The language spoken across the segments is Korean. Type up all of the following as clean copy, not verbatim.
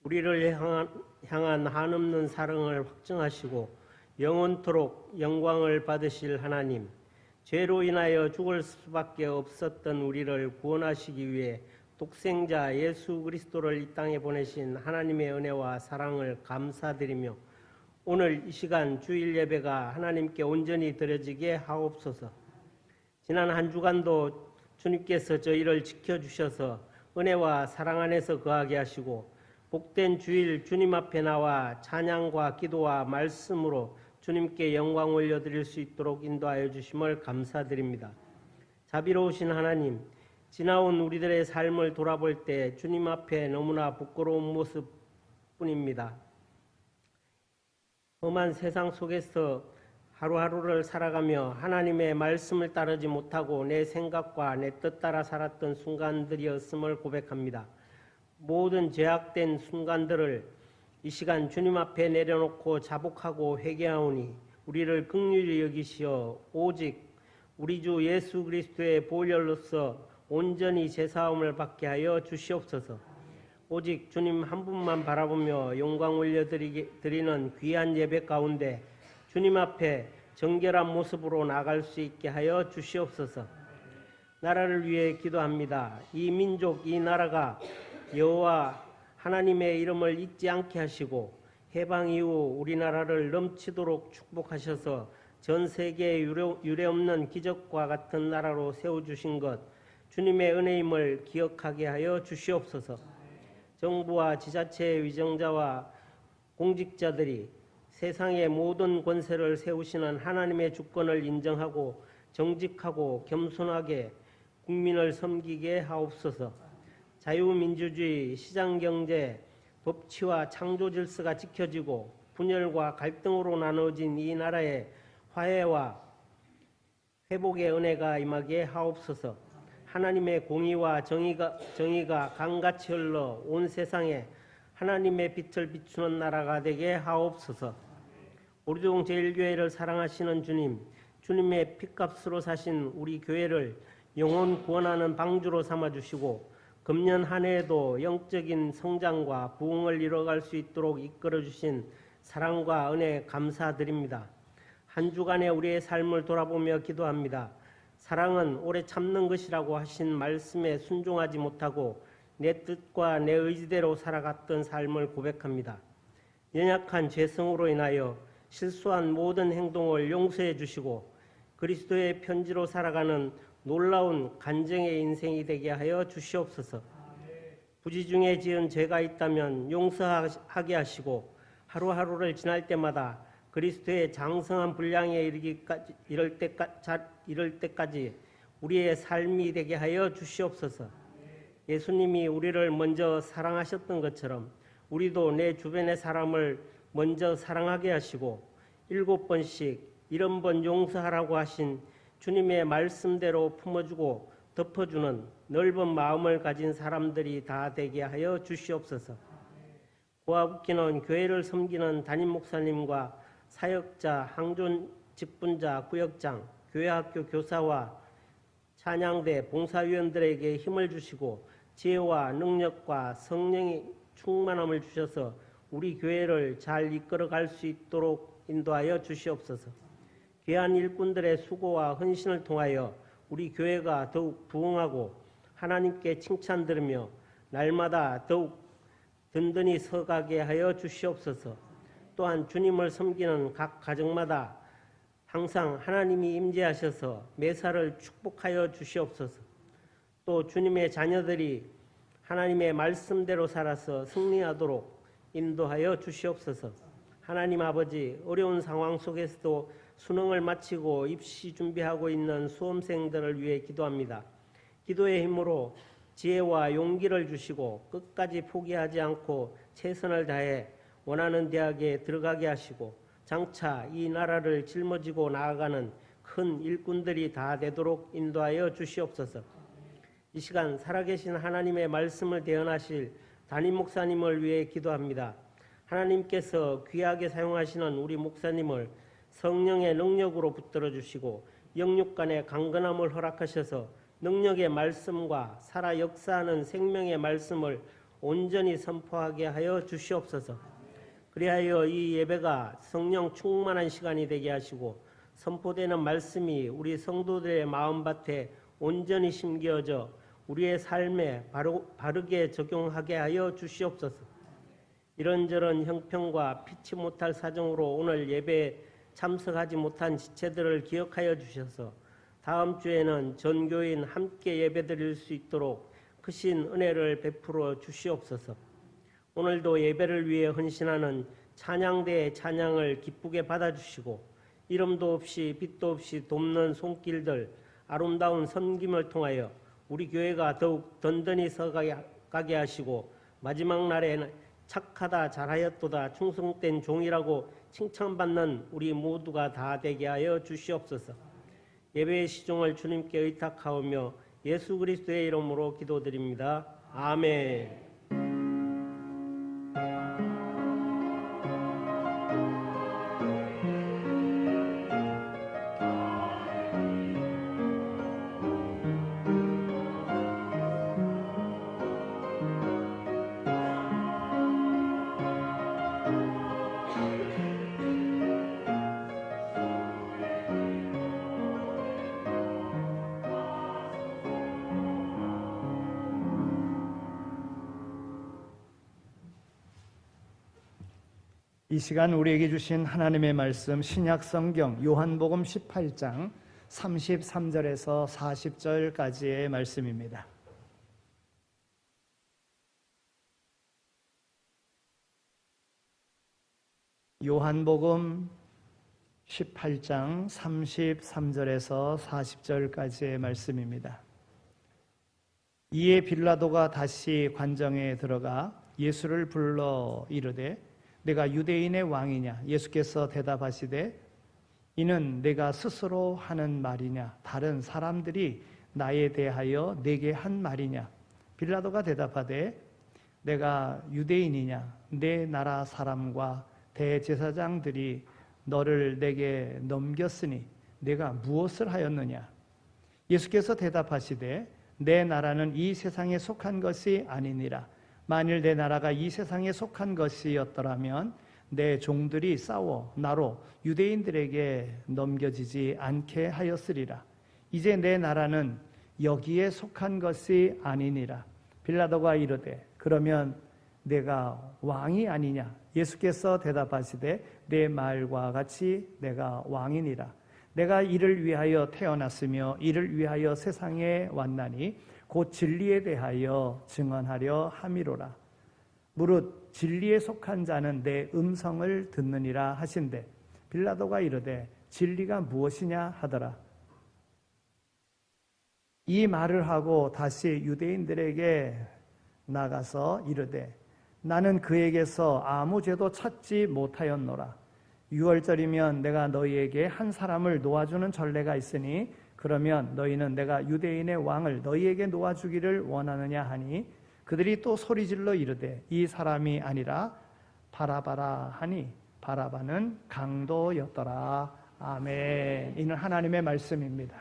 우리를 향한 한없는 사랑을 확증하시고 영원토록 영광을 받으실 하나님, 죄로 인하여 죽을 수밖에 없었던 우리를 구원하시기 위해 독생자 예수 그리스도를 이 땅에 보내신 하나님의 은혜와 사랑을 감사드리며 오늘 이 시간 주일 예배가 하나님께 온전히 드려지게 하옵소서. 지난 한 주간도 주님께서 저희를 지켜주셔서 은혜와 사랑 안에서 거하게 하시고 복된 주일 주님 앞에 나와 찬양과 기도와 말씀으로 주님께 영광 올려드릴 수 있도록 인도하여 주심을 감사드립니다. 자비로우신 하나님, 지나온 우리들의 삶을 돌아볼 때 주님 앞에 너무나 부끄러운 모습뿐입니다. 험한 세상 속에서 하루하루를 살아가며 하나님의 말씀을 따르지 못하고 내 생각과 내 뜻 따라 살았던 순간들이었음을 고백합니다. 모든 죄악된 순간들을 이 시간 주님 앞에 내려놓고 자복하고 회개하오니 우리를 긍휼히 여기시어 오직 우리 주 예수 그리스도의 보혈로서 온전히 제사함을 받게 하여 주시옵소서. 오직 주님 한 분만 바라보며 영광 올려드리는 귀한 예배 가운데 주님 앞에 정결한 모습으로 나갈 수 있게 하여 주시옵소서. 나라를 위해 기도합니다. 이 민족, 이 나라가 여호와 하나님의 이름을 잊지 않게 하시고 해방 이후 우리나라를 넘치도록 축복하셔서 전 세계에 유례없는 기적과 같은 나라로 세워주신 것 주님의 은혜임을 기억하게 하여 주시옵소서. 정부와 지자체의 위정자와 공직자들이 세상의 모든 권세를 세우시는 하나님의 주권을 인정하고 정직하고 겸손하게 국민을 섬기게 하옵소서. 자유민주주의, 시장경제, 법치와 창조질서가 지켜지고 분열과 갈등으로 나눠진 이 나라에 화해와 회복의 은혜가 임하게 하옵소서. 하나님의 공의와 정의가 강같이 흘러 온 세상에 하나님의 빛을 비추는 나라가 되게 하옵소서. 오류동 제1교회를 사랑하시는 주님, 주님의 핏값으로 사신 우리 교회를 영혼 구원하는 방주로 삼아주시고 금년 한 해에도 영적인 성장과 부흥을 이뤄갈 수 있도록 이끌어주신 사랑과 은혜 감사드립니다. 한 주간의 우리의 삶을 돌아보며 기도합니다. 사랑은 오래 참는 것이라고 하신 말씀에 순종하지 못하고 내 뜻과 내 의지대로 살아갔던 삶을 고백합니다. 연약한 죄성으로 인하여 실수한 모든 행동을 용서해 주시고 그리스도의 편지로 살아가는 놀라운 간증의 인생이 되게 하여 주시옵소서. 부지 중에 지은 죄가 있다면 용서하게 하시고 하루하루를 지날 때마다 그리스도의 장성한 분량에 이를 때까지 우리의 삶이 되게 하여 주시옵소서. 예수님이 우리를 먼저 사랑하셨던 것처럼 우리도 내 주변의 사람을 먼저 사랑하게 하시고 7번씩 70번 용서하라고 하신 주님의 말씀대로 품어주고 덮어주는 넓은 마음을 가진 사람들이 다 되게 하여 주시옵소서. 고아웃기는 교회를 섬기는 담임 목사님과 사역자, 항존 직분자, 구역장, 교회학교 교사와 찬양대, 봉사위원들에게 힘을 주시고 지혜와 능력과 성령의 충만함을 주셔서 우리 교회를 잘 이끌어갈 수 있도록 인도하여 주시옵소서. 귀한 일꾼들의 수고와 헌신을 통하여 우리 교회가 더욱 부흥하고 하나님께 칭찬 들으며 날마다 더욱 든든히 서가게 하여 주시옵소서. 또한 주님을 섬기는 각 가정마다 항상 하나님이 임재하셔서 매사를 축복하여 주시옵소서. 또 주님의 자녀들이 하나님의 말씀대로 살아서 승리하도록 인도하여 주시옵소서. 하나님 아버지, 어려운 상황 속에서도 수능을 마치고 입시 준비하고 있는 수험생들을 위해 기도합니다. 기도의 힘으로 지혜와 용기를 주시고 끝까지 포기하지 않고 최선을 다해 원하는 대학에 들어가게 하시고 장차 이 나라를 짊어지고 나아가는 큰 일꾼들이 다 되도록 인도하여 주시옵소서. 이 시간 살아계신 하나님의 말씀을 대언하실 담임 목사님을 위해 기도합니다. 하나님께서 귀하게 사용하시는 우리 목사님을 성령의 능력으로 붙들어 주시고 영육간의 강건함을 허락하셔서 능력의 말씀과 살아 역사하는 생명의 말씀을 온전히 선포하게 하여 주시옵소서. 그리하여 이 예배가 성령 충만한 시간이 되게 하시고 선포되는 말씀이 우리 성도들의 마음밭에 온전히 심겨져 우리의 삶에 바르게 적용하게 하여 주시옵소서. 이런저런 형편과 피치 못할 사정으로 오늘 예배에 참석하지 못한 지체들을 기억하여 주셔서 다음 주에는 전교인 함께 예배드릴 수 있도록 크신 은혜를 베풀어 주시옵소서. 오늘도 예배를 위해 헌신하는 찬양대의 찬양을 기쁘게 받아주시고 이름도 없이 빛도 없이 돕는 손길들 아름다운 섬김을 통하여 우리 교회가 더욱 든든히 서가게 하시고 마지막 날에는 착하다 잘하였도다 충성된 종이라고 칭찬받는 우리 모두가 다 되게 하여 주시옵소서. 예배의 시종을 주님께 의탁하오며 예수 그리스도의 이름으로 기도드립니다. 아멘. 이 시간 우리에게 주신 하나님의 말씀 신약성경 요한복음 18장 33절에서 40절까지의 말씀입니다. 요한복음 18장 33절에서 40절까지의 말씀입니다. 이에 빌라도가 다시 관정에 들어가 예수를 불러 이르되 내가 유대인의 왕이냐? 예수께서 대답하시되 이는 내가 스스로 하는 말이냐? 다른 사람들이 나에 대하여 내게 한 말이냐? 빌라도가 대답하되 내가 유대인이냐? 내 나라 사람과 대제사장들이 너를 내게 넘겼으니 내가 무엇을 하였느냐? 예수께서 대답하시되 내 나라는 이 세상에 속한 것이 아니니라. 만일 내 나라가 이 세상에 속한 것이었더라면 내 종들이 싸워 나로 유대인들에게 넘겨지지 않게 하였으리라. 이제 내 나라는 여기에 속한 것이 아니니라. 빌라도가 이르되 그러면 내가 왕이 아니냐? 예수께서 대답하시되 내 말과 같이 내가 왕이니라. 내가 이를 위하여 태어났으며 이를 위하여 세상에 왔나니 곧 진리에 대하여 증언하려 함이로라. 무릇 진리에 속한 자는 내 음성을 듣느니라 하신대 빌라도가 이르되 진리가 무엇이냐 하더라. 이 말을 하고 다시 유대인들에게 나가서 이르되 나는 그에게서 아무 죄도 찾지 못하였노라. 유월절이면 내가 너희에게 한 사람을 놓아주는 전례가 있으니 그러면 너희는 내가 유대인의 왕을 너희에게 놓아주기를 원하느냐 하니 그들이 또 소리질러 이르되 이 사람이 아니라 바라바라 하니 바라바는 강도였더라. 아멘. 이는 하나님의 말씀입니다.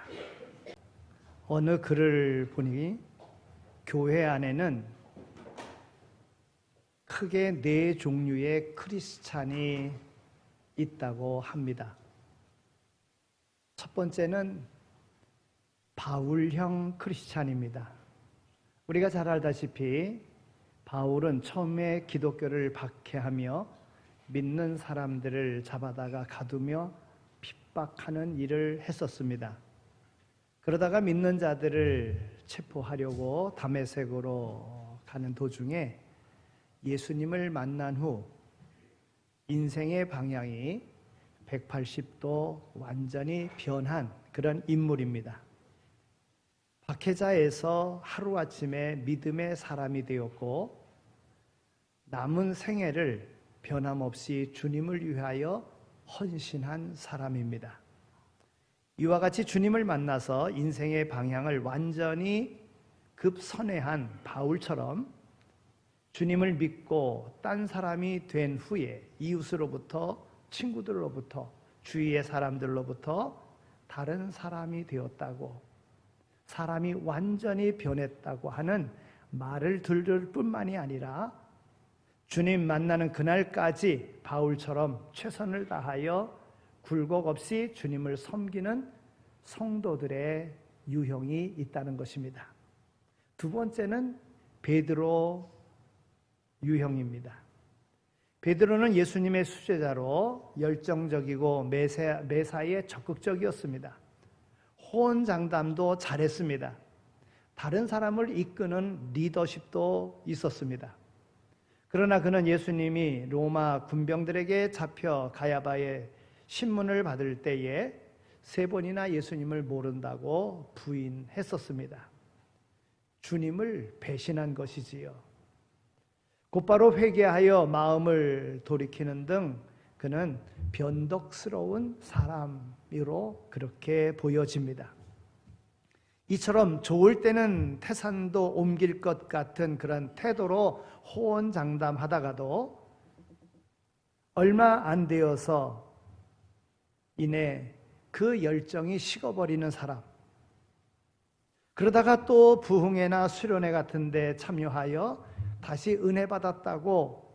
어느 글을 보니 교회 안에는 크게 네 종류의 크리스찬이 있다고 합니다. 첫 번째는 바울형 크리스찬입니다. 우리가 잘 알다시피 바울은 처음에 기독교를 박해하며 믿는 사람들을 잡아다가 가두며 핍박하는 일을 했었습니다. 그러다가 믿는 자들을 체포하려고 다메섹으로 가는 도중에 예수님을 만난 후 인생의 방향이 180도 완전히 변한 그런 인물입니다. 박해자에서 하루아침에 믿음의 사람이 되었고 남은 생애를 변함없이 주님을 위하여 헌신한 사람입니다. 이와 같이 주님을 만나서 인생의 방향을 완전히 급선회한 바울처럼 주님을 믿고 딴 사람이 된 후에 이웃으로부터 친구들로부터 주위의 사람들로부터 다른 사람이 되었다고 사람이 완전히 변했다고 하는 말을 들을 뿐만이 아니라 주님 만나는 그날까지 바울처럼 최선을 다하여 굴곡 없이 주님을 섬기는 성도들의 유형이 있다는 것입니다. 두 번째는 베드로 유형입니다. 베드로는 예수님의 수제자로 열정적이고 매사에 적극적이었습니다. 호언장담도 잘했습니다. 다른 사람을 이끄는 리더십도 있었습니다. 그러나 그는 예수님이 로마 군병들에게 잡혀 가야바의 신문을 받을 때에 3번이나 예수님을 모른다고 부인했었습니다. 주님을 배신한 것이지요. 곧바로 회개하여 마음을 돌이키는 등 그는 변덕스러운 사람으로 그렇게 보여집니다. 이처럼 좋을 때는 태산도 옮길 것 같은 그런 태도로 호언장담하다가도 얼마 안 되어서 이내 그 열정이 식어버리는 사람, 그러다가 또 부흥회나 수련회 같은 데 참여하여 다시 은혜 받았다고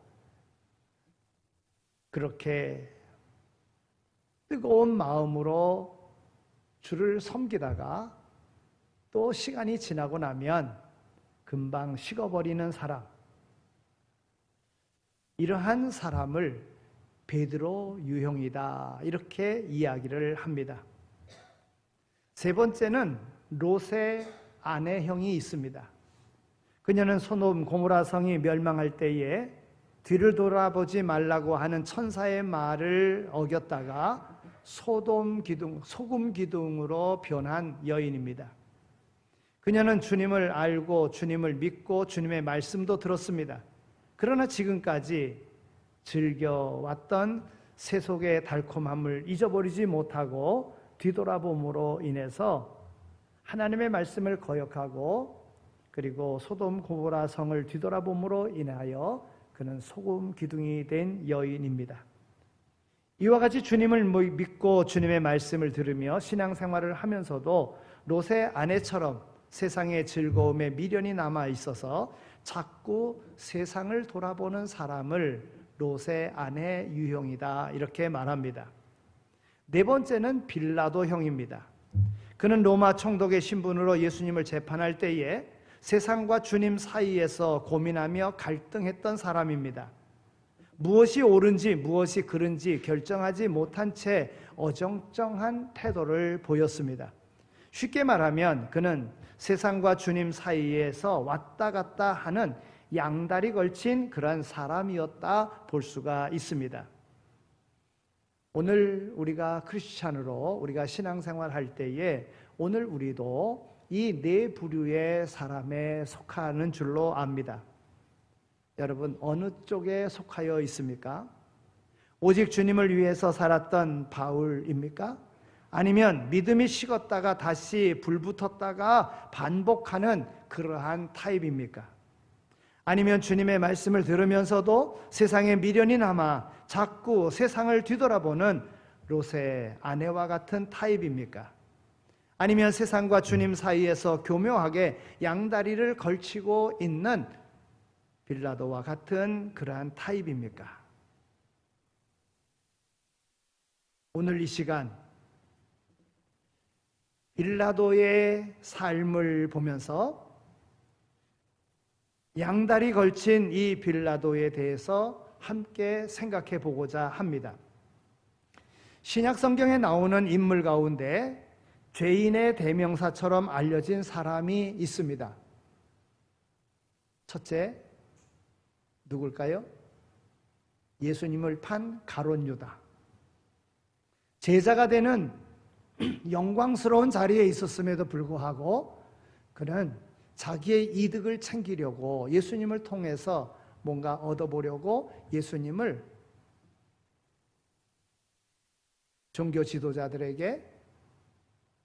그렇게 뜨거운 마음으로 주를 섬기다가 또 시간이 지나고 나면 금방 식어버리는 사람, 이러한 사람을 베드로 유형이다 이렇게 이야기를 합니다. 세 번째는 롯의 아내형이 있습니다. 그녀는 소돔 고모라 성이 멸망할 때에 뒤를 돌아보지 말라고 하는 천사의 말을 어겼다가 소금 기둥으로 변한 여인입니다. 그녀는 주님을 알고 주님을 믿고 주님의 말씀도 들었습니다. 그러나 지금까지 즐겨왔던 세속의 달콤함을 잊어버리지 못하고 뒤돌아봄으로 인해서 하나님의 말씀을 거역하고 그리고 소돔 고모라 성을 뒤돌아봄으로 인하여 그는 소금 기둥이 된 여인입니다. 이와 같이 주님을 믿고 주님의 말씀을 들으며 신앙생활을 하면서도 롯의 아내처럼 세상의 즐거움에 미련이 남아 있어서 자꾸 세상을 돌아보는 사람을 롯의 아내 유형이다 이렇게 말합니다. 네 번째는 빌라도형입니다. 그는 로마 총독의 신분으로 예수님을 재판할 때에 세상과 주님 사이에서 고민하며 갈등했던 사람입니다. 무엇이 옳은지 무엇이 그른지 결정하지 못한 채 어정쩡한 태도를 보였습니다. 쉽게 말하면 그는 세상과 주님 사이에서 왔다 갔다 하는 양다리 걸친 그런 사람이었다 볼 수가 있습니다. 오늘 우리가 크리스찬으로 우리가 신앙생활 할 때에 오늘 우리도 이 네 부류의 사람에 속하는 줄로 압니다. 여러분 어느 쪽에 속하여 있습니까? 오직 주님을 위해서 살았던 바울입니까? 아니면 믿음이 식었다가 다시 불붙었다가 반복하는 그러한 타입입니까? 아니면 주님의 말씀을 들으면서도 세상에 미련이 남아 자꾸 세상을 뒤돌아보는 롯의 아내와 같은 타입입니까? 아니면 세상과 주님 사이에서 교묘하게 양다리를 걸치고 있는 빌라도와 같은 그러한 타입입니까? 오늘 이 시간 빌라도의 삶을 보면서 양다리 걸친 이 빌라도에 대해서 함께 생각해 보고자 합니다. 신약 성경에 나오는 인물 가운데 죄인의 대명사처럼 알려진 사람이 있습니다. 첫째, 누굴까요? 예수님을 판 가룟 유다. 제자가 되는 영광스러운 자리에 있었음에도 불구하고 그는 자기의 이득을 챙기려고 예수님을 통해서 뭔가 얻어보려고 예수님을 종교 지도자들에게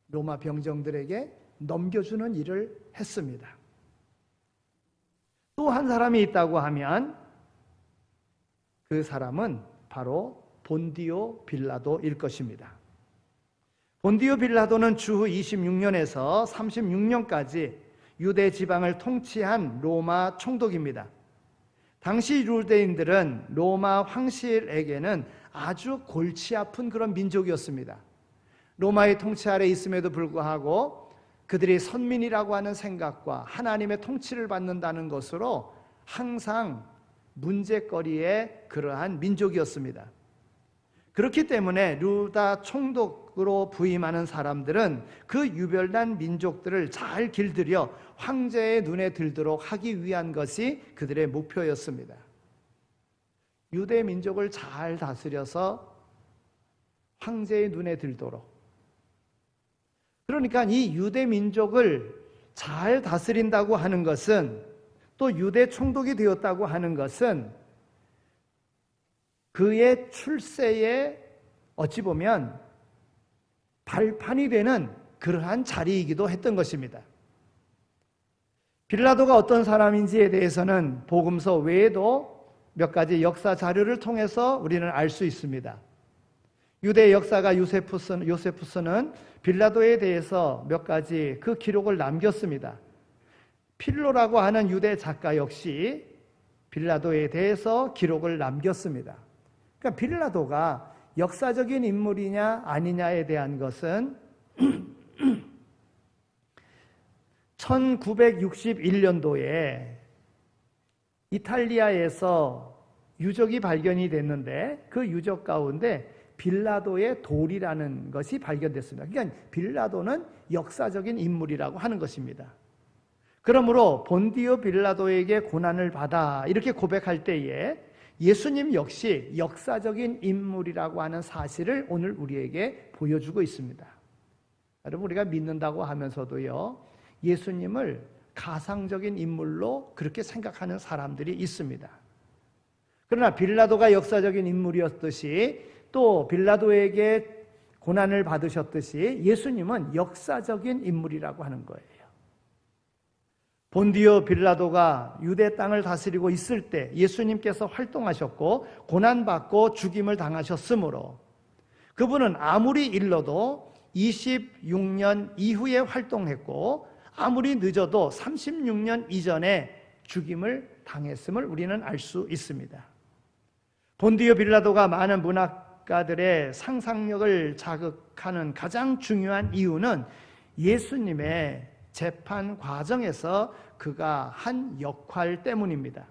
로마 병정들에게 넘겨주는 일을 했습니다. 또 한 사람이 있다고 하면 그 사람은 바로 본디오 빌라도일 것입니다. 본디오 빌라도는 주후 26년에서 36년까지 유대 지방을 통치한 로마 총독입니다. 당시 유대인들은 로마 황실에게는 아주 골치 아픈 그런 민족이었습니다. 로마의 통치 아래 있음에도 불구하고 그들이 선민이라고 하는 생각과 하나님의 통치를 받는다는 것으로 항상 문제거리의 그러한 민족이었습니다. 그렇기 때문에 유다 총독으로 부임하는 사람들은 그 유별난 민족들을 잘 길들여 황제의 눈에 들도록 하기 위한 것이 그들의 목표였습니다. 유대 민족을 잘 다스려서 황제의 눈에 들도록. 그러니까 이 유대 민족을 잘 다스린다고 하는 것은, 또 유대 총독이 되었다고 하는 것은 그의 출세에 어찌 보면 발판이 되는 그러한 자리이기도 했던 것입니다. 빌라도가 어떤 사람인지에 대해서는 복음서 외에도 몇 가지 역사 자료를 통해서 우리는 알 수 있습니다. 유대 역사가 요세푸스는 빌라도에 대해서 몇 가지 그 기록을 남겼습니다. 필로라고 하는 유대 작가 역시 빌라도에 대해서 기록을 남겼습니다. 그러니까 빌라도가 역사적인 인물이냐 아니냐에 대한 것은 1961년도에 이탈리아에서 유적이 발견이 됐는데 그 유적 가운데 빌라도의 돌이라는 것이 발견됐습니다. 그러니까 빌라도는 역사적인 인물이라고 하는 것입니다. 그러므로 본디오 빌라도에게 고난을 받아 이렇게 고백할 때에 예수님 역시 역사적인 인물이라고 하는 사실을 오늘 우리에게 보여주고 있습니다. 여러분, 우리가 믿는다고 하면서도요, 예수님을 가상적인 인물로 그렇게 생각하는 사람들이 있습니다. 그러나 빌라도가 역사적인 인물이었듯이 또 빌라도에게 고난을 받으셨듯이 예수님은 역사적인 인물이라고 하는 거예요. 본디오 빌라도가 유대 땅을 다스리고 있을 때 예수님께서 활동하셨고 고난받고 죽임을 당하셨으므로 그분은 아무리 일러도 26년 이후에 활동했고 아무리 늦어도 36년 이전에 죽임을 당했음을 우리는 알 수 있습니다. 본디오 빌라도가 많은 문학가들의 상상력을 자극하는 가장 중요한 이유는 예수님의 재판 과정에서 그가 한 역할 때문입니다.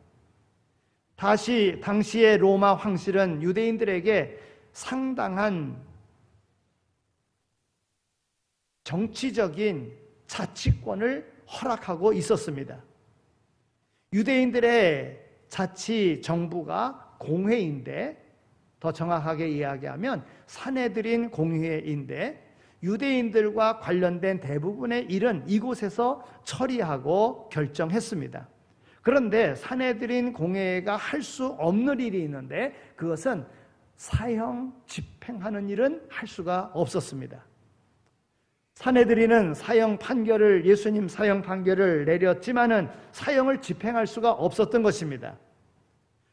당시의 로마 황실은 유대인들에게 상당한 정치적인 자치권을 허락하고 있었습니다. 유대인들의 자치 정부가 공회인데, 더 정확하게 이야기하면 산헤드린 공회인데 유대인들과 관련된 대부분의 일은 이곳에서 처리하고 결정했습니다. 그런데 산헤드린 공회가 할 수 없는 일이 있는데 그것은 사형 집행하는 일은 할 수가 없었습니다. 산헤드린은 예수님 사형 판결을 내렸지만은 사형을 집행할 수가 없었던 것입니다.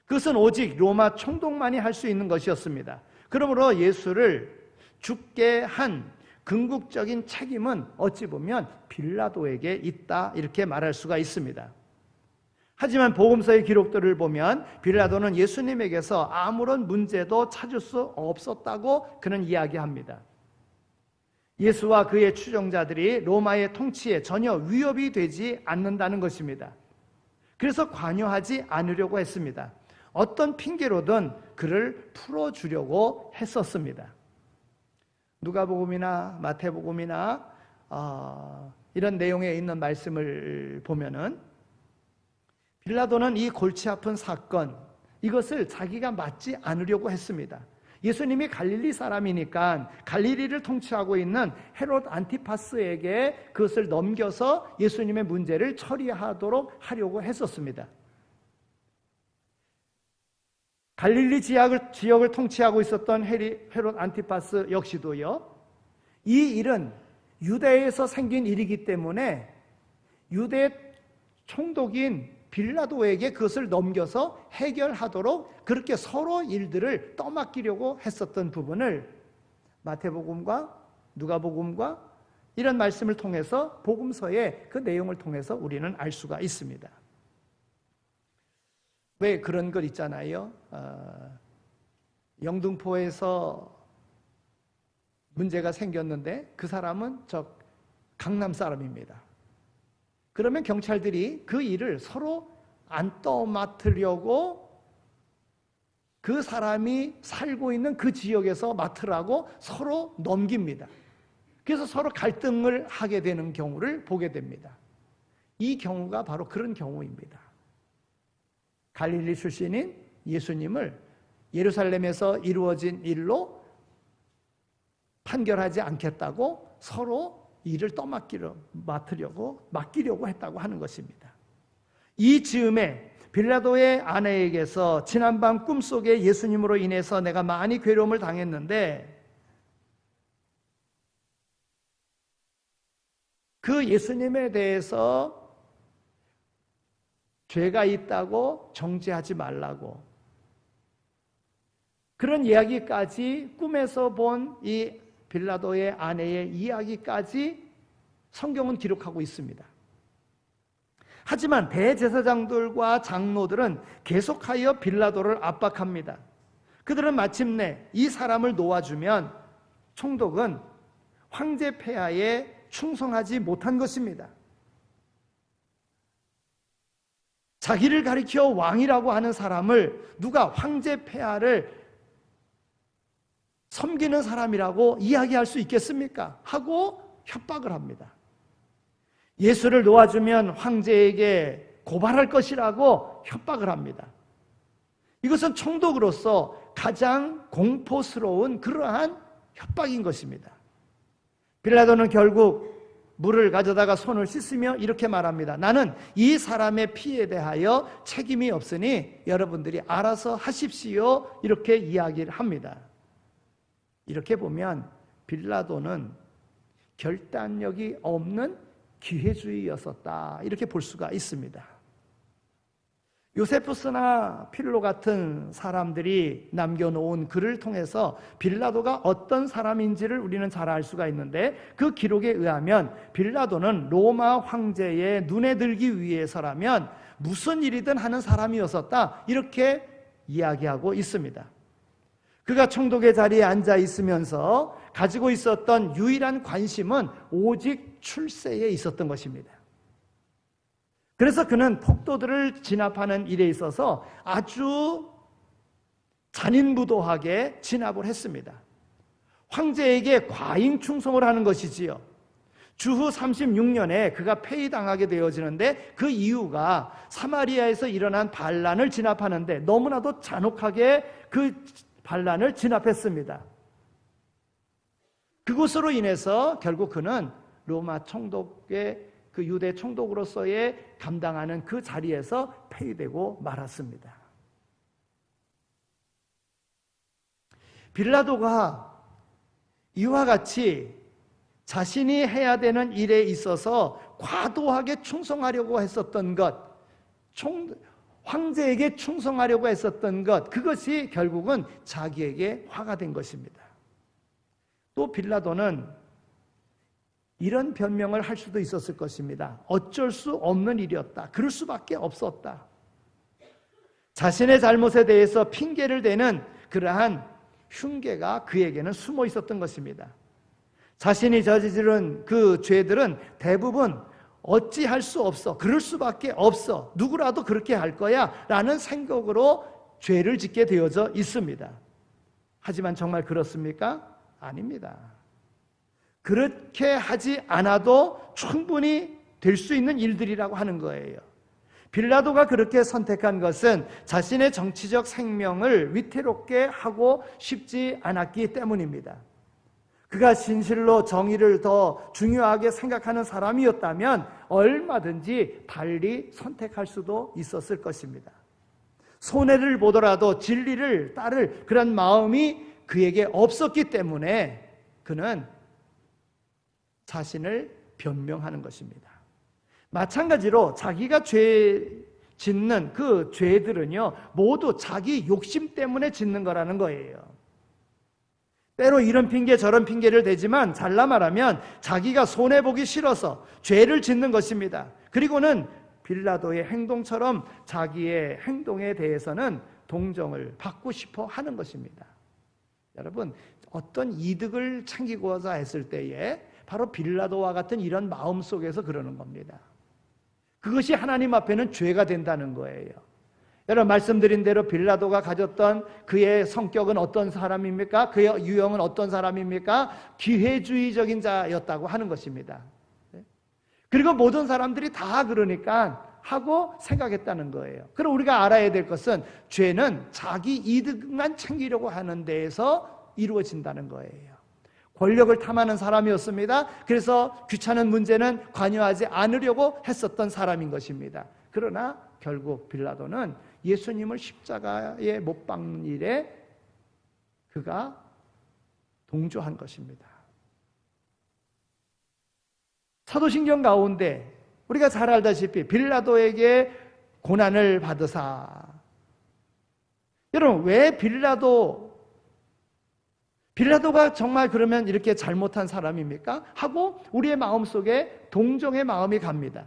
그것은 오직 로마 총독만이 할 수 있는 것이었습니다. 그러므로 예수를 죽게 한 궁극적인 책임은 어찌 보면 빌라도에게 있다, 이렇게 말할 수가 있습니다. 하지만 복음서의 기록들을 보면 빌라도는 예수님에게서 아무런 문제도 찾을 수 없었다고 그는 이야기합니다. 예수와 그의 추종자들이 로마의 통치에 전혀 위협이 되지 않는다는 것입니다. 그래서 관여하지 않으려고 했습니다. 어떤 핑계로든 그를 풀어주려고 했었습니다. 누가복음이나 마태복음이나 이런 내용에 있는 말씀을 보면은 빌라도는 이 골치 아픈 사건, 이것을 자기가 맡지 않으려고 했습니다. 예수님이 갈릴리 사람이니까 갈릴리를 통치하고 있는 헤롯 안티파스에게 그것을 넘겨서 예수님의 문제를 처리하도록 하려고 했었습니다. 갈릴리 지역을 통치하고 있었던 헤롯 안티파스 역시도요, 이 일은 유대에서 생긴 일이기 때문에 유대 총독인 빌라도에게 그것을 넘겨서 해결하도록 그렇게 서로 일들을 떠맡기려고 했었던 부분을 마태복음과 누가복음과 이런 말씀을 통해서 복음서의 그 내용을 통해서 우리는 알 수가 있습니다. 왜 그런 것 있잖아요. 영등포에서 문제가 생겼는데 그 사람은 저 강남 사람입니다. 그러면 경찰들이 그 일을 서로 안 떠맡으려고 그 사람이 살고 있는 그 지역에서 맡으라고 서로 넘깁니다. 그래서 서로 갈등을 하게 되는 경우를 보게 됩니다. 이 경우가 바로 그런 경우입니다. 갈릴리 출신인 예수님을 예루살렘에서 이루어진 일로 판결하지 않겠다고 서로 일을 맡기려고 했다고 하는 것입니다. 이 즈음에 빌라도의 아내에게서 지난밤 꿈속에 예수님으로 인해서 내가 많이 괴로움을 당했는데 그 예수님에 대해서 죄가 있다고 정죄하지 말라고 그런 이야기까지 꿈에서 본 이 빌라도의 아내의 이야기까지 성경은 기록하고 있습니다. 하지만 대제사장들과 장로들은 계속하여 빌라도를 압박합니다. 그들은 마침내 이 사람을 놓아주면 총독은 황제 폐하에 충성하지 못한 것입니다. 자기를 가리켜 왕이라고 하는 사람을 누가 황제 폐하를 섬기는 사람이라고 이야기할 수 있겠습니까? 하고 협박을 합니다. 예수를 놓아주면 황제에게 고발할 것이라고 협박을 합니다. 이것은 총독으로서 가장 공포스러운 그러한 협박인 것입니다. 빌라도는 결국 물을 가져다가 손을 씻으며 이렇게 말합니다. 나는 이 사람의 피에 대하여 책임이 없으니 여러분들이 알아서 하십시오. 이렇게 이야기를 합니다. 이렇게 보면 빌라도는 결단력이 없는 기회주의였었다. 이렇게 볼 수가 있습니다. 요세푸스나 필로 같은 사람들이 남겨놓은 글을 통해서 빌라도가 어떤 사람인지를 우리는 잘 알 수가 있는데 그 기록에 의하면 빌라도는 로마 황제의 눈에 들기 위해서라면 무슨 일이든 하는 사람이었었다. 이렇게 이야기하고 있습니다. 그가 총독의 자리에 앉아 있으면서 가지고 있었던 유일한 관심은 오직 출세에 있었던 것입니다. 그래서 그는 폭도들을 진압하는 일에 있어서 아주 잔인무도하게 진압을 했습니다. 황제에게 과잉 충성을 하는 것이지요. 주후 36년에 그가 폐위당하게 되어지는데 그 이유가 사마리아에서 일어난 반란을 진압하는데 너무나도 잔혹하게 그 반란을 진압했습니다. 그것으로 인해서 결국 그는 로마 총독의 그 유대 총독으로서의 감당하는 그 자리에서 폐위되고 말았습니다. 빌라도가 이와 같이 자신이 해야 되는 일에 있어서 과도하게 충성하려고 했었던 것, 황제에게 충성하려고 했었던 것, 그것이 결국은 자기에게 화가 된 것입니다. 또 빌라도는 이런 변명을 할 수도 있었을 것입니다. 어쩔 수 없는 일이었다. 그럴 수밖에 없었다. 자신의 잘못에 대해서 핑계를 대는 그러한 흉계가 그에게는 숨어 있었던 것입니다. 자신이 저지른 그 죄들은 대부분 어찌할 수 없어. 그럴 수밖에 없어. 누구라도 그렇게 할 거야. 라는 생각으로 죄를 짓게 되어져 있습니다. 하지만 정말 그렇습니까? 아닙니다. 그렇게 하지 않아도 충분히 될 수 있는 일들이라고 하는 거예요. 빌라도가 그렇게 선택한 것은 자신의 정치적 생명을 위태롭게 하고 싶지 않았기 때문입니다. 그가 진실로 정의를 더 중요하게 생각하는 사람이었다면 얼마든지 달리 선택할 수도 있었을 것입니다. 손해를 보더라도 진리를 따를 그런 마음이 그에게 없었기 때문에 그는 자신을 변명하는 것입니다. 마찬가지로 자기가 죄 짓는 그 죄들은요 모두 자기 욕심 때문에 짓는 거라는 거예요. 때로 이런 핑계 저런 핑계를 대지만 잘라 말하면 자기가 손해보기 싫어서 죄를 짓는 것입니다. 그리고는 빌라도의 행동처럼 자기의 행동에 대해서는 동정을 받고 싶어 하는 것입니다. 여러분, 어떤 이득을 챙기고자 했을 때에 바로 빌라도와 같은 이런 마음 속에서 그러는 겁니다. 그것이 하나님 앞에는 죄가 된다는 거예요. 여러분, 말씀드린 대로 빌라도가 가졌던 그의 성격은 어떤 사람입니까? 그의 유형은 어떤 사람입니까? 기회주의적인 자였다고 하는 것입니다. 그리고 모든 사람들이 다 그러니까 하고 생각했다는 거예요. 그럼 우리가 알아야 될 것은 죄는 자기 이득만 챙기려고 하는 데에서 이루어진다는 거예요. 권력을 탐하는 사람이었습니다. 그래서 귀찮은 문제는 관여하지 않으려고 했었던 사람인 것입니다. 그러나 결국 빌라도는 예수님을 십자가에 못 박는 일에 그가 동조한 것입니다. 사도신경 가운데 우리가 잘 알다시피 빌라도에게 고난을 받으사, 여러분, 왜 빌라도가 정말 그러면 이렇게 잘못한 사람입니까? 하고 우리의 마음속에 동정의 마음이 갑니다.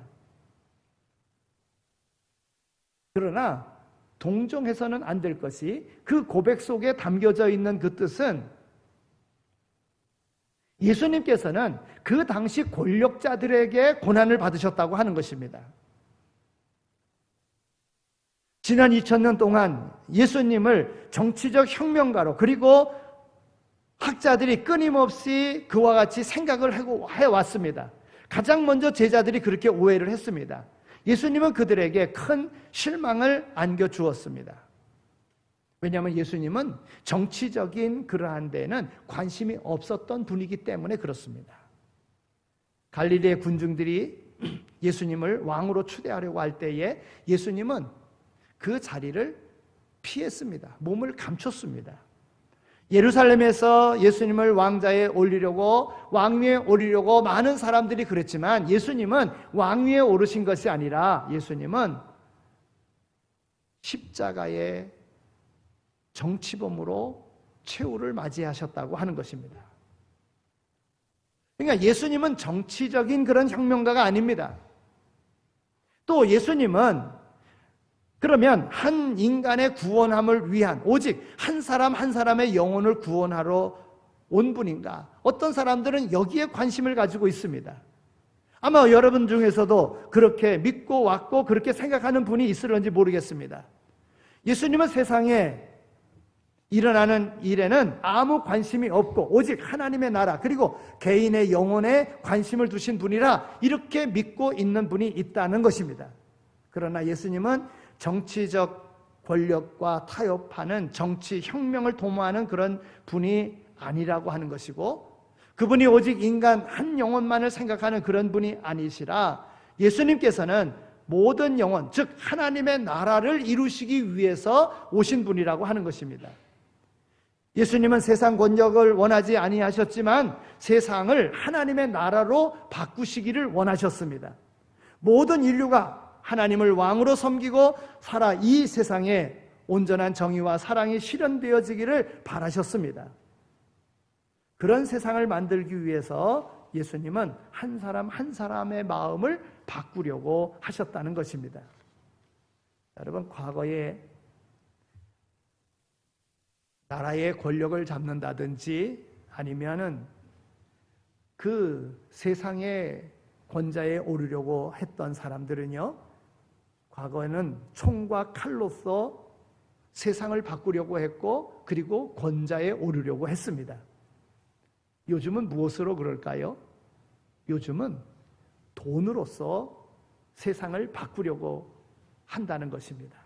그러나 동정해서는 안 될 것이, 그 고백 속에 담겨져 있는 그 뜻은 예수님께서는 그 당시 권력자들에게 고난을 받으셨다고 하는 것입니다. 지난 2000년 동안 예수님을 정치적 혁명가로, 그리고 학자들이 끊임없이 그와 같이 생각을 해왔습니다. 가장 먼저 제자들이 그렇게 오해를 했습니다. 예수님은 그들에게 큰 실망을 안겨주었습니다. 왜냐하면 예수님은 정치적인 그러한 데에는 관심이 없었던 분이기 때문에 그렇습니다. 갈릴리의 군중들이 예수님을 왕으로 추대하려고 할 때에 예수님은 그 자리를 피했습니다. 몸을 감췄습니다. 예루살렘에서 예수님을 왕자에 올리려고, 왕위에 오르려고 많은 사람들이 그랬지만 예수님은 왕위에 오르신 것이 아니라 예수님은 십자가의 정치범으로 최후를 맞이하셨다고 하는 것입니다. 그러니까 예수님은 정치적인 그런 혁명가가 아닙니다. 또 예수님은 그러면 한 인간의 구원함을 위한, 오직 한 사람 한 사람의 영혼을 구원하러 온 분인가? 어떤 사람들은 여기에 관심을 가지고 있습니다. 아마 여러분 중에서도 그렇게 믿고 왔고 그렇게 생각하는 분이 있을런지 모르겠습니다. 예수님은 세상에 일어나는 일에는 아무 관심이 없고 오직 하나님의 나라, 그리고 개인의 영혼에 관심을 두신 분이라 이렇게 믿고 있는 분이 있다는 것입니다. 그러나 예수님은 정치적 권력과 타협하는 정치 혁명을 도모하는 그런 분이 아니라고 하는 것이고, 그분이 오직 인간 한 영혼만을 생각하는 그런 분이 아니시라 예수님께서는 모든 영혼, 즉 하나님의 나라를 이루시기 위해서 오신 분이라고 하는 것입니다. 예수님은 세상 권력을 원하지 아니하셨지만 세상을 하나님의 나라로 바꾸시기를 원하셨습니다. 모든 인류가 하나님을 왕으로 섬기고 살아 이 세상에 온전한 정의와 사랑이 실현되어지기를 바라셨습니다. 그런 세상을 만들기 위해서 예수님은 한 사람 한 사람의 마음을 바꾸려고 하셨다는 것입니다. 여러분, 과거에 나라의 권력을 잡는다든지 아니면은 그 세상의 권자에 오르려고 했던 사람들은요, 과거에는 총과 칼로서 세상을 바꾸려고 했고, 그리고 권자에 오르려고 했습니다. 요즘은 무엇으로 그럴까요? 요즘은 돈으로서 세상을 바꾸려고 한다는 것입니다.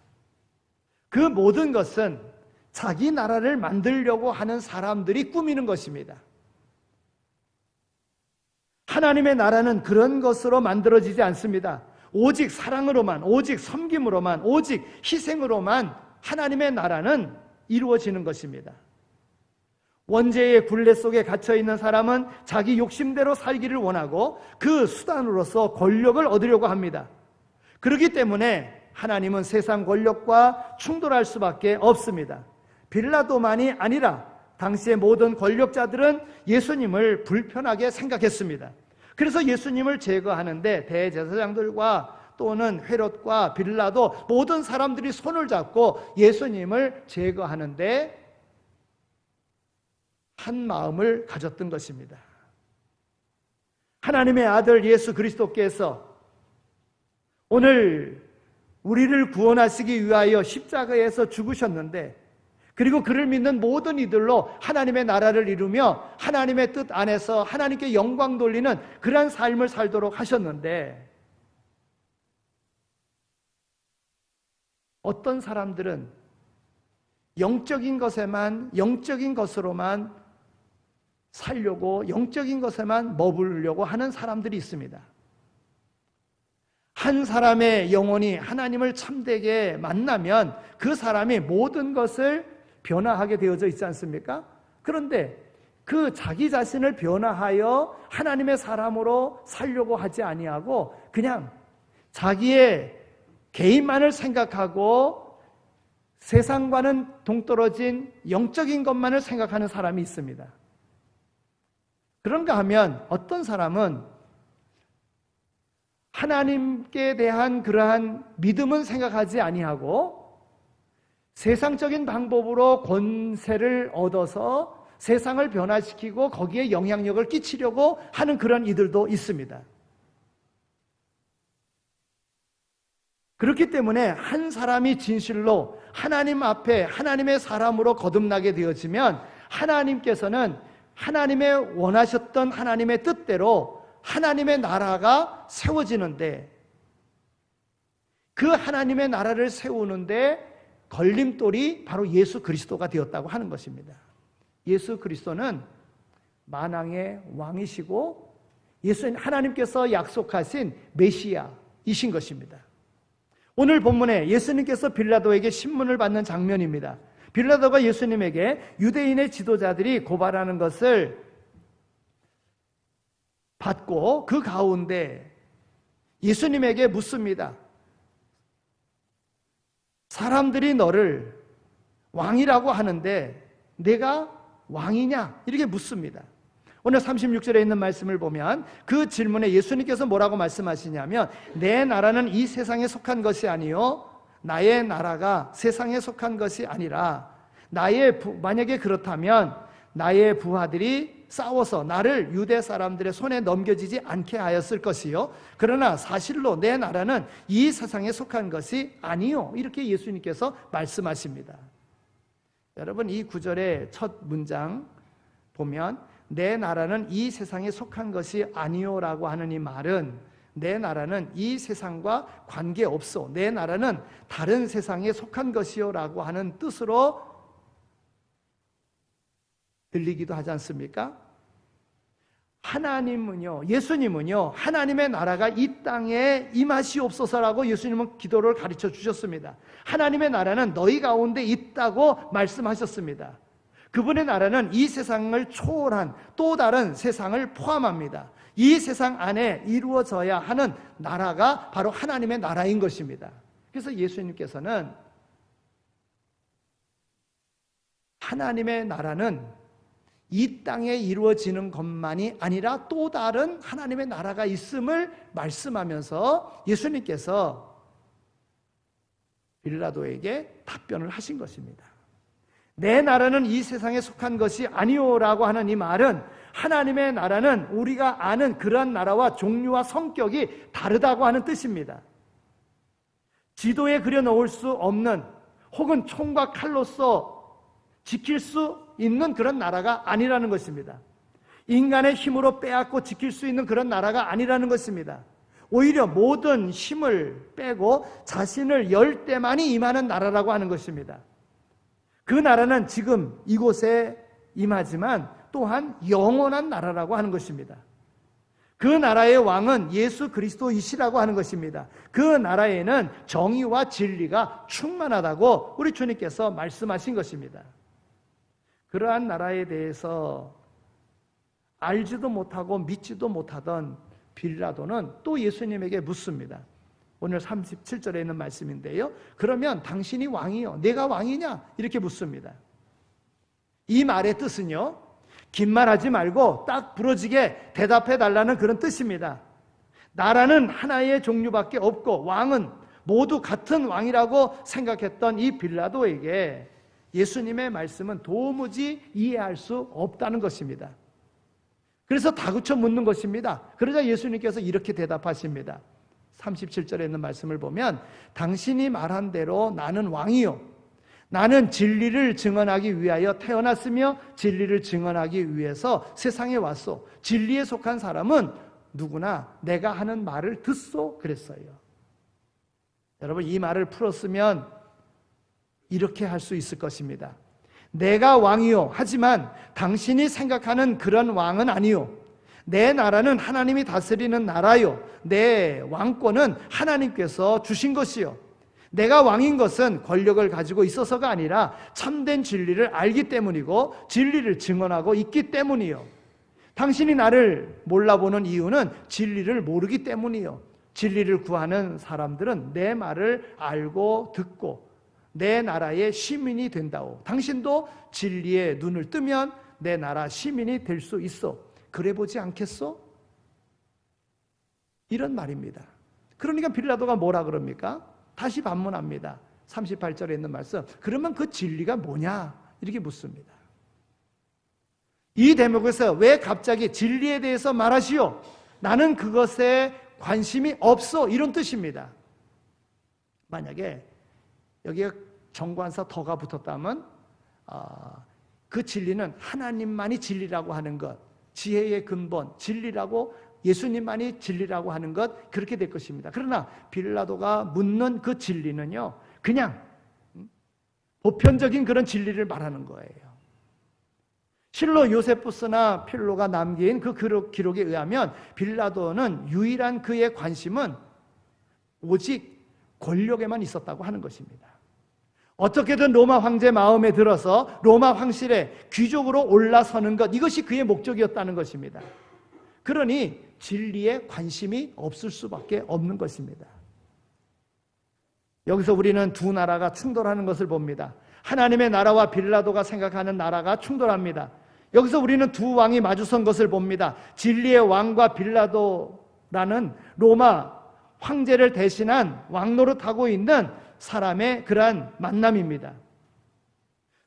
그 모든 것은 자기 나라를 만들려고 하는 사람들이 꾸미는 것입니다. 하나님의 나라는 그런 것으로 만들어지지 않습니다. 오직 사랑으로만, 오직 섬김으로만, 오직 희생으로만 하나님의 나라는 이루어지는 것입니다. 원죄의 굴레 속에 갇혀있는 사람은 자기 욕심대로 살기를 원하고 그 수단으로서 권력을 얻으려고 합니다. 그렇기 때문에 하나님은 세상 권력과 충돌할 수밖에 없습니다. 빌라도만이 아니라 당시의 모든 권력자들은 예수님을 불편하게 생각했습니다. 그래서 예수님을 제거하는데 대제사장들과 또는 헤롯과 빌라도 모든 사람들이 손을 잡고 예수님을 제거하는데 한 마음을 가졌던 것입니다. 하나님의 아들 예수 그리스도께서 오늘 우리를 구원하시기 위하여 십자가에서 죽으셨는데, 그리고 그를 믿는 모든 이들로 하나님의 나라를 이루며 하나님의 뜻 안에서 하나님께 영광 돌리는 그러한 삶을 살도록 하셨는데, 어떤 사람들은 영적인 것으로만 살려고, 영적인 것에만 머무르려고 하는 사람들이 있습니다. 한 사람의 영혼이 하나님을 참되게 만나면 그 사람이 모든 것을 변화하게 되어져 있지 않습니까? 그런데 그 자기 자신을 변화하여 하나님의 사람으로 살려고 하지 아니하고 그냥 자기의 개인만을 생각하고 세상과는 동떨어진 영적인 것만을 생각하는 사람이 있습니다. 그런가 하면 어떤 사람은 하나님께 대한 그러한 믿음은 생각하지 아니하고 세상적인 방법으로 권세를 얻어서 세상을 변화시키고 거기에 영향력을 끼치려고 하는 그런 이들도 있습니다. 그렇기 때문에 한 사람이 진실로 하나님 앞에 하나님의 사람으로 거듭나게 되어지면 하나님께서는 하나님의 원하셨던 하나님의 뜻대로 하나님의 나라가 세워지는데, 그 하나님의 나라를 세우는데 걸림돌이 바로 예수 그리스도가 되었다고 하는 것입니다. 예수 그리스도는 만왕의 왕이시고 하나님께서 약속하신 메시아이신 것입니다. 오늘 본문에 예수님께서 빌라도에게 신문을 받는 장면입니다. 빌라도가 예수님에게 유대인의 지도자들이 고발하는 것을 받고 그 가운데 예수님에게 묻습니다. 사람들이 너를 왕이라고 하는데 내가 왕이냐? 이렇게 묻습니다. 오늘 36절에 있는 말씀을 보면 그 질문에 예수님께서 뭐라고 말씀하시냐면, 내 나라는 이 세상에 속한 것이 아니요 나의 나라가 세상에 속한 것이 아니라, 만약에 그렇다면 나의 부하들이 싸워서 나를 유대 사람들의 손에 넘겨지지 않게 하였을 것이요, 그러나 사실로 내 나라는 이 세상에 속한 것이 아니요, 이렇게 예수님께서 말씀하십니다. 여러분, 이 구절의 첫 문장 보면 내 나라는 이 세상에 속한 것이 아니요라고 하는 이 말은, 내 나라는 이 세상과 관계없어, 내 나라는 다른 세상에 속한 것이요라고 하는 뜻으로 들리기도 하지 않습니까? 하나님은요, 예수님은요, 하나님의 나라가 이 땅에 임하시옵소서라고 예수님은 기도를 가르쳐 주셨습니다. 하나님의 나라는 너희 가운데 있다고 말씀하셨습니다. 그분의 나라는 이 세상을 초월한 또 다른 세상을 포함합니다. 이 세상 안에 이루어져야 하는 나라가 바로 하나님의 나라인 것입니다. 그래서 예수님께서는 하나님의 나라는 이 땅에 이루어지는 것만이 아니라 또 다른 하나님의 나라가 있음을 말씀하면서 예수님께서 빌라도에게 답변을 하신 것입니다. 내 나라는 이 세상에 속한 것이 아니오라고 하는 이 말은, 하나님의 나라는 우리가 아는 그러한 나라와 종류와 성격이 다르다고 하는 뜻입니다. 지도에 그려놓을 수 없는, 혹은 총과 칼로서 지킬 수 있는 그런 나라가 아니라는 것입니다. 인간의 힘으로 빼앗고 지킬 수 있는 그런 나라가 아니라는 것입니다. 오히려 모든 힘을 빼고 자신을 열 때만이 임하는 나라라고 하는 것입니다. 그 나라는 지금 이곳에 임하지만 또한 영원한 나라라고 하는 것입니다. 그 나라의 왕은 예수 그리스도이시라고 하는 것입니다. 그 나라에는 정의와 진리가 충만하다고 우리 주님께서 말씀하신 것입니다. 그러한 나라에 대해서 알지도 못하고 믿지도 못하던 빌라도는 또 예수님에게 묻습니다. 오늘 37절에 있는 말씀인데요, 그러면 당신이 왕이요, 내가 왕이냐? 이렇게 묻습니다. 이 말의 뜻은요, 긴 말하지 말고 딱 부러지게 대답해 달라는 그런 뜻입니다. 나라는 하나의 종류밖에 없고 왕은 모두 같은 왕이라고 생각했던 이 빌라도에게 예수님의 말씀은 도무지 이해할 수 없다는 것입니다. 그래서 다그쳐 묻는 것입니다. 그러자 예수님께서 이렇게 대답하십니다. 37절에 있는 말씀을 보면 당신이 말한 대로 나는 왕이요, 나는 진리를 증언하기 위하여 태어났으며 진리를 증언하기 위해서 세상에 왔소. 진리에 속한 사람은 누구나 내가 하는 말을 듣소 그랬어요. 여러분, 이 말을 풀었으면 이렇게 할 수 있을 것입니다. 내가 왕이요, 하지만 당신이 생각하는 그런 왕은 아니요, 내 나라는 하나님이 다스리는 나라요, 내 왕권은 하나님께서 주신 것이요, 내가 왕인 것은 권력을 가지고 있어서가 아니라 참된 진리를 알기 때문이고 진리를 증언하고 있기 때문이요, 당신이 나를 몰라보는 이유는 진리를 모르기 때문이요, 진리를 구하는 사람들은 내 말을 알고 듣고 내 나라의 시민이 된다오. 당신도 진리의 눈을 뜨면 내 나라 시민이 될 수 있어. 그래 보지 않겠소? 이런 말입니다. 그러니까 빌라도가 뭐라 그럽니까? 다시 반문합니다. 38절에 있는 말씀. 그러면 그 진리가 뭐냐? 이렇게 묻습니다. 이 대목에서 왜 갑자기 진리에 대해서 말하시오? 나는 그것에 관심이 없어. 이런 뜻입니다. 만약에 여기에 정관사 더가 붙었다면 그 진리는 하나님만이 진리라고 하는 것, 지혜의 근본, 진리라고 예수님만이 진리라고 하는 것, 그렇게 될 것입니다. 그러나 빌라도가 묻는 그 진리는요, 그냥 보편적인 그런 진리를 말하는 거예요. 실로 요세푸스나 필로가 남긴 그 기록에 의하면 빌라도는 유일한 그의 관심은 오직 권력에만 있었다고 하는 것입니다. 어떻게든 로마 황제 마음에 들어서 로마 황실에 귀족으로 올라서는 것, 이것이 그의 목적이었다는 것입니다. 그러니 진리에 관심이 없을 수밖에 없는 것입니다. 여기서 우리는 두 나라가 충돌하는 것을 봅니다. 하나님의 나라와 빌라도가 생각하는 나라가 충돌합니다. 여기서 우리는 두 왕이 마주선 것을 봅니다. 진리의 왕과 빌라도라는 로마 황제를 대신한 왕노릇하고 있는 사람의 그러한 만남입니다.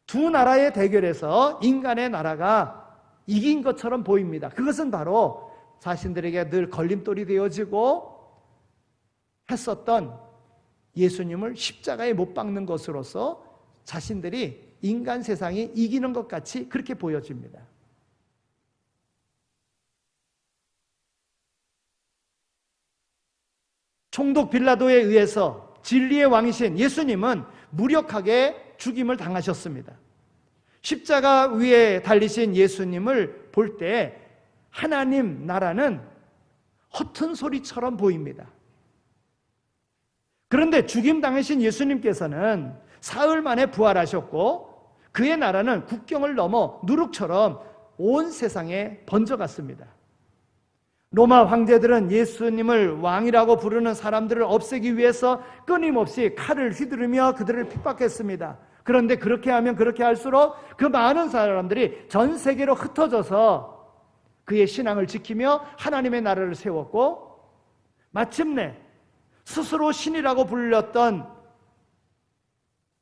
두 나라의 대결에서 인간의 나라가 이긴 것처럼 보입니다. 그것은 바로 자신들에게 늘 걸림돌이 되어지고 했었던 예수님을 십자가에 못 박는 것으로서 자신들이 인간 세상이 이기는 것 같이 그렇게 보여집니다. 총독 빌라도에 의해서 진리의 왕이신 예수님은 무력하게 죽임을 당하셨습니다. 십자가 위에 달리신 예수님을 볼 때 하나님 나라는 허튼 소리처럼 보입니다. 그런데 죽임 당하신 예수님께서는 사흘 만에 부활하셨고 그의 나라는 국경을 넘어 누룩처럼 온 세상에 번져갔습니다. 로마 황제들은 예수님을 왕이라고 부르는 사람들을 없애기 위해서 끊임없이 칼을 휘두르며 그들을 핍박했습니다. 그런데 그렇게 하면 그렇게 할수록 그 많은 사람들이 전 세계로 흩어져서 그의 신앙을 지키며 하나님의 나라를 세웠고, 마침내 스스로 신이라고 불렸던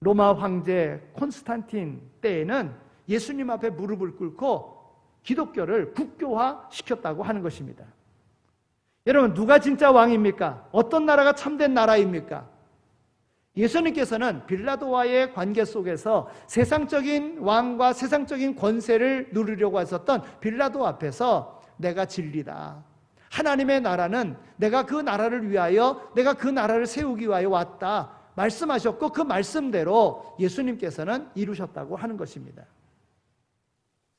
로마 황제 콘스탄틴 때에는 예수님 앞에 무릎을 꿇고 기독교를 국교화시켰다고 하는 것입니다. 여러분, 누가 진짜 왕입니까? 어떤 나라가 참된 나라입니까? 예수님께서는 빌라도와의 관계 속에서 세상적인 왕과 세상적인 권세를 누리려고 하셨던 빌라도 앞에서 내가 진리다, 하나님의 나라는 내가 그 나라를 위하여, 내가 그 나라를 세우기 위하여 왔다 말씀하셨고, 그 말씀대로 예수님께서는 이루셨다고 하는 것입니다.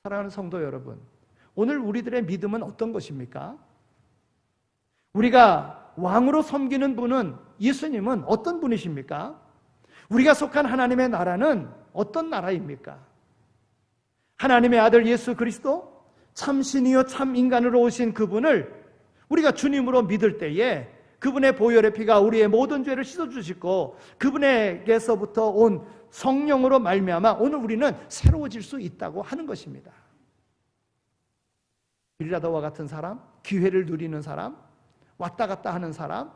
사랑하는 성도 여러분, 오늘 우리들의 믿음은 어떤 것입니까? 우리가 왕으로 섬기는 분은, 예수님은 어떤 분이십니까? 우리가 속한 하나님의 나라는 어떤 나라입니까? 하나님의 아들 예수 그리스도, 참신이요 참 인간으로 오신 그분을 우리가 주님으로 믿을 때에 그분의 보혈의 피가 우리의 모든 죄를 씻어주시고 그분에게서부터 온 성령으로 말미암아 오늘 우리는 새로워질 수 있다고 하는 것입니다. 빌라도와 같은 사람, 기회를 누리는 사람, 왔다 갔다 하는 사람,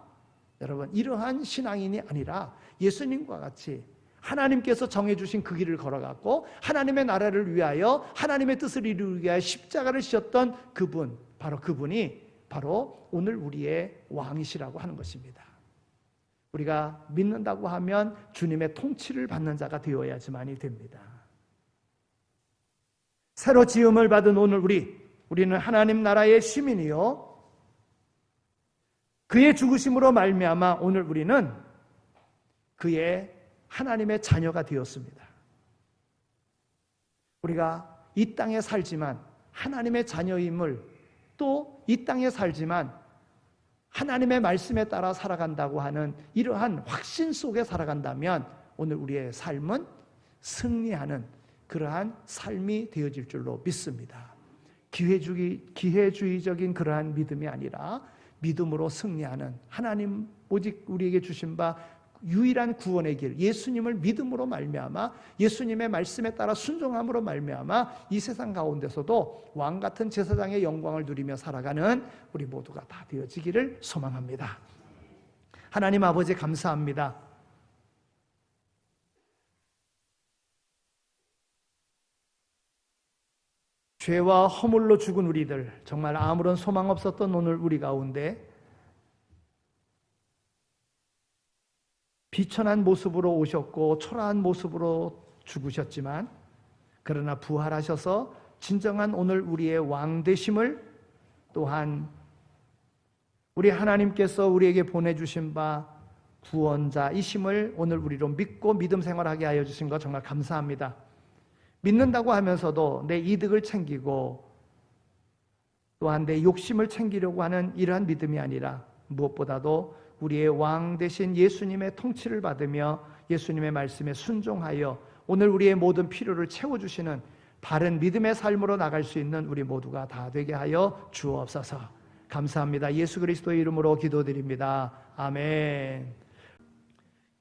여러분 이러한 신앙인이 아니라 예수님과 같이 하나님께서 정해주신 그 길을 걸어갔고 하나님의 나라를 위하여 하나님의 뜻을 이루기 위하여 십자가를 지었던 그분, 바로 그분이 바로 오늘 우리의 왕이시라고 하는 것입니다. 우리가 믿는다고 하면 주님의 통치를 받는 자가 되어야지만이 됩니다. 새로 지음을 받은 오늘 우리는 하나님 나라의 시민이요 그의 죽으심으로 말미암아 오늘 우리는 그의 하나님의 자녀가 되었습니다. 우리가 이 땅에 살지만 하나님의 자녀임을, 또 이 땅에 살지만 하나님의 말씀에 따라 살아간다고 하는 이러한 확신 속에 살아간다면 오늘 우리의 삶은 승리하는 그러한 삶이 되어질 줄로 믿습니다. 기회주의적인 그러한 믿음이 아니라 믿음으로 승리하는, 하나님 오직 우리에게 주신 바 유일한 구원의 길, 예수님을 믿음으로 말미암아 예수님의 말씀에 따라 순종함으로 말미암아 이 세상 가운데서도 왕 같은 제사장의 영광을 누리며 살아가는 우리 모두가 다 되어지기를 소망합니다. 하나님 아버지 감사합니다. 죄와 허물로 죽은 우리들, 정말 아무런 소망 없었던 오늘 우리 가운데 비천한 모습으로 오셨고 초라한 모습으로 죽으셨지만 그러나 부활하셔서 진정한 오늘 우리의 왕 되심을, 또한 우리 하나님께서 우리에게 보내주신 바 구원자이심을 오늘 우리로 믿고 믿음 생활하게 하여 주신 것 정말 감사합니다. 믿는다고 하면서도 내 이득을 챙기고 또한 내 욕심을 챙기려고 하는 이러한 믿음이 아니라 무엇보다도 우리의 왕 되신 예수님의 통치를 받으며 예수님의 말씀에 순종하여 오늘 우리의 모든 필요를 채워주시는 바른 믿음의 삶으로 나갈 수 있는 우리 모두가 다 되게 하여 주옵소서. 감사합니다. 예수 그리스도의 이름으로 기도드립니다. 아멘.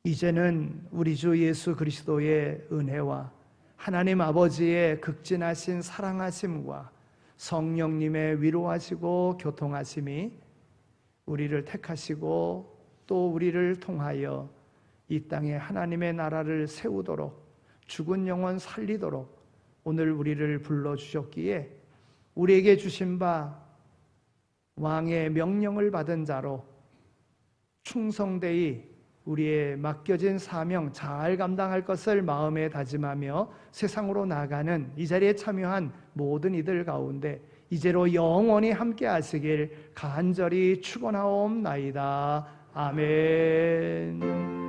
이제는 우리 주 예수 그리스도의 은혜와 하나님 아버지의 극진하신 사랑하심과 성령님의 위로하시고 교통하심이 우리를 택하시고 또 우리를 통하여 이 땅에 하나님의 나라를 세우도록, 죽은 영혼 살리도록 오늘 우리를 불러주셨기에 우리에게 주신 바 왕의 명령을 받은 자로 충성되이 우리의 맡겨진 사명 잘 감당할 것을 마음에 다짐하며 세상으로 나아가는 이 자리에 참여한 모든 이들 가운데 이제로 영원히 함께 하시길 간절히 축원하옵나이다. 아멘.